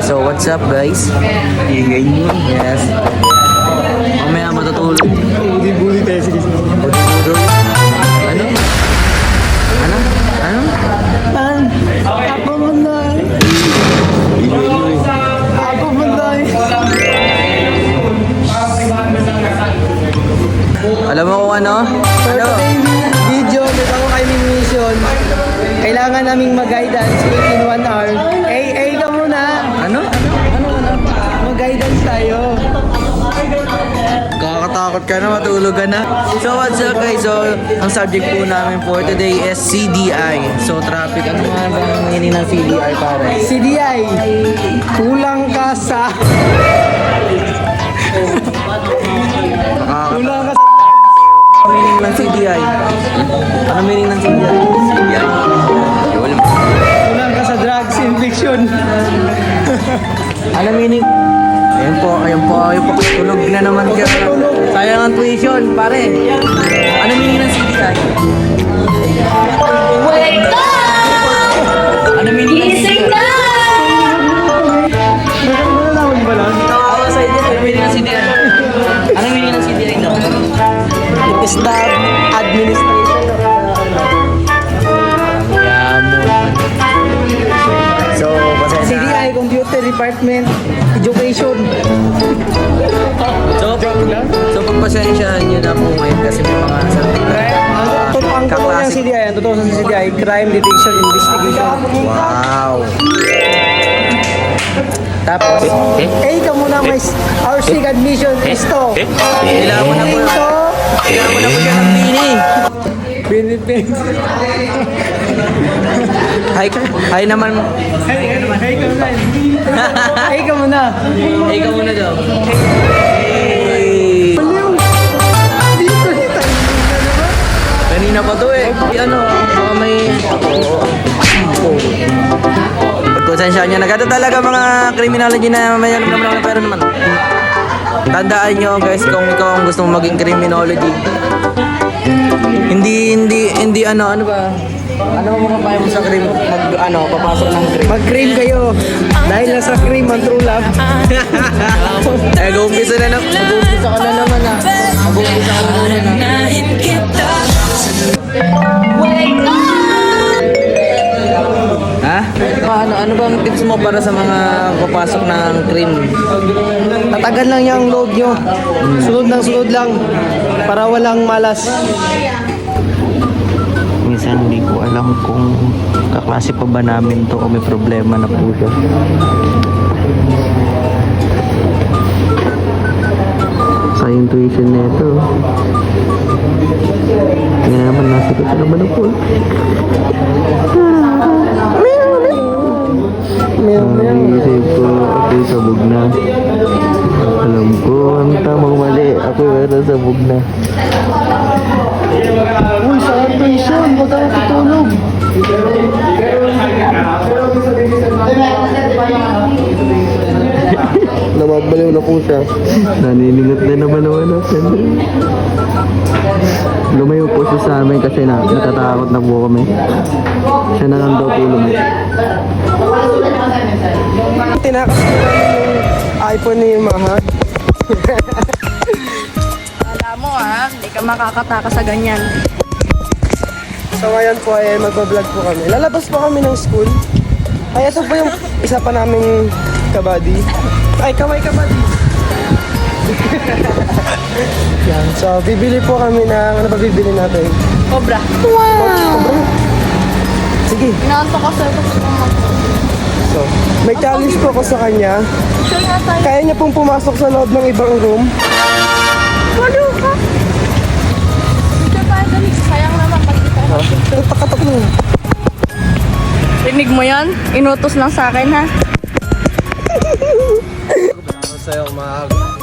So what's up guys? Ingay nyo. Yes. Mamaya matutulog. Buli-buli tayo, sige. Ano? Ano? Ano? Ako manay. Ako manay. Alam mo kung ano? Ano? Video, nagkaroon kayo ng mission. Kailangan naming mag-guidance within 1 hour. Ka muna. Ano? Mag-guidance tayo. Kakatakot ka na, matulog ka na. So what's up guys? So ang subject po namin for today is CDI. So traffic. Ano nga ba ang meaning ng CDI pare? CDI, kulang ka sa... Kulang ka sa... Ano meaning ng CDI? Ano meaning ng CDI? CDI. Kulang ka sa drugs infection. Ano meaning? Ayun po. Tulog na naman ka. Sayang ang tuition, pare. Ano meaning ng CDI? Wake up! Ano meaning ng Gising CDI? na! Nalaman ba lang? Ako sa inyo, ano meaning ng CDI? Ano meaning ng CDI daw? Staff administration. So, pasensya. CDI, Computer Department, Education. So pagpasensyahan nyo na po ngayon kasi may mga Ang totoo ng CDI, ang totoo sa CDI, Crime Detection Investigation. Wow! Tapos, Ka muna, may our sig admission is to. kailangan mo na po yan ng bini. Benefit. Hi naman. Ay ka muna. Hey ka muna daw. Kanina pa to eh. Ano, baka may... Pagkonsensya nyo na. Gato talaga mga criminology na may alam naman pero naman. Tandaan nyo guys kung ikaw ang gusto mong maging criminology. Hindi ano ba? Ano mo kapaya mo sa crime? Papasok ng crime. Mag-cream kayo. Dahil nasa cream ang true love. Mag-uumpisa ka na naman ah. Mag-uumpisa ka na naman ah. Wake up! Ha? Ano bang tips mo para sa mga papasok ng cream? Tatagan lang yung loob nyo. Sunod lang. Para walang malas. Minsan hindi ko alam kung kaklase pa ba namin to o may problema na po siya. Sa intuition na ito. Tingnan naman nasa ito na ba na po? Naisip ko, ako'y sabog na. Alam ko, ang tamang mali. Ako'y wala sabog na. Uy, sa intuition, huwag ka tutulog. Namabaliw na po siya. Naniningot na naman natin. Lumayo po siya sa amin kasi natatakot na po kami. Siya na lang daw po lumayo. Tinakas ko namin yung iPhone ni Maha. Alam mo hindi ka makakataka sa ganyan. So ngayon po ay magbablog po kami. Lalabas po kami ng school. Ay, ito po yung isa pa naming kabady. Ay, kamay kabady. Yan. So, bibili po kami ng... Ano ba bibili natin? Cobra. Wow! Sige. Inaanto ka sir kasi So, may challenge po ako sa kanya. sure nga tayo. Kaya niya pong pumasok sa loob ng ibang room. Walo ka. Dito tayo dali. Sayang naman pagkita. Takatak mo. Rinig mo yan? Inutos lang sa akin ha. Sa'yo, Mahal.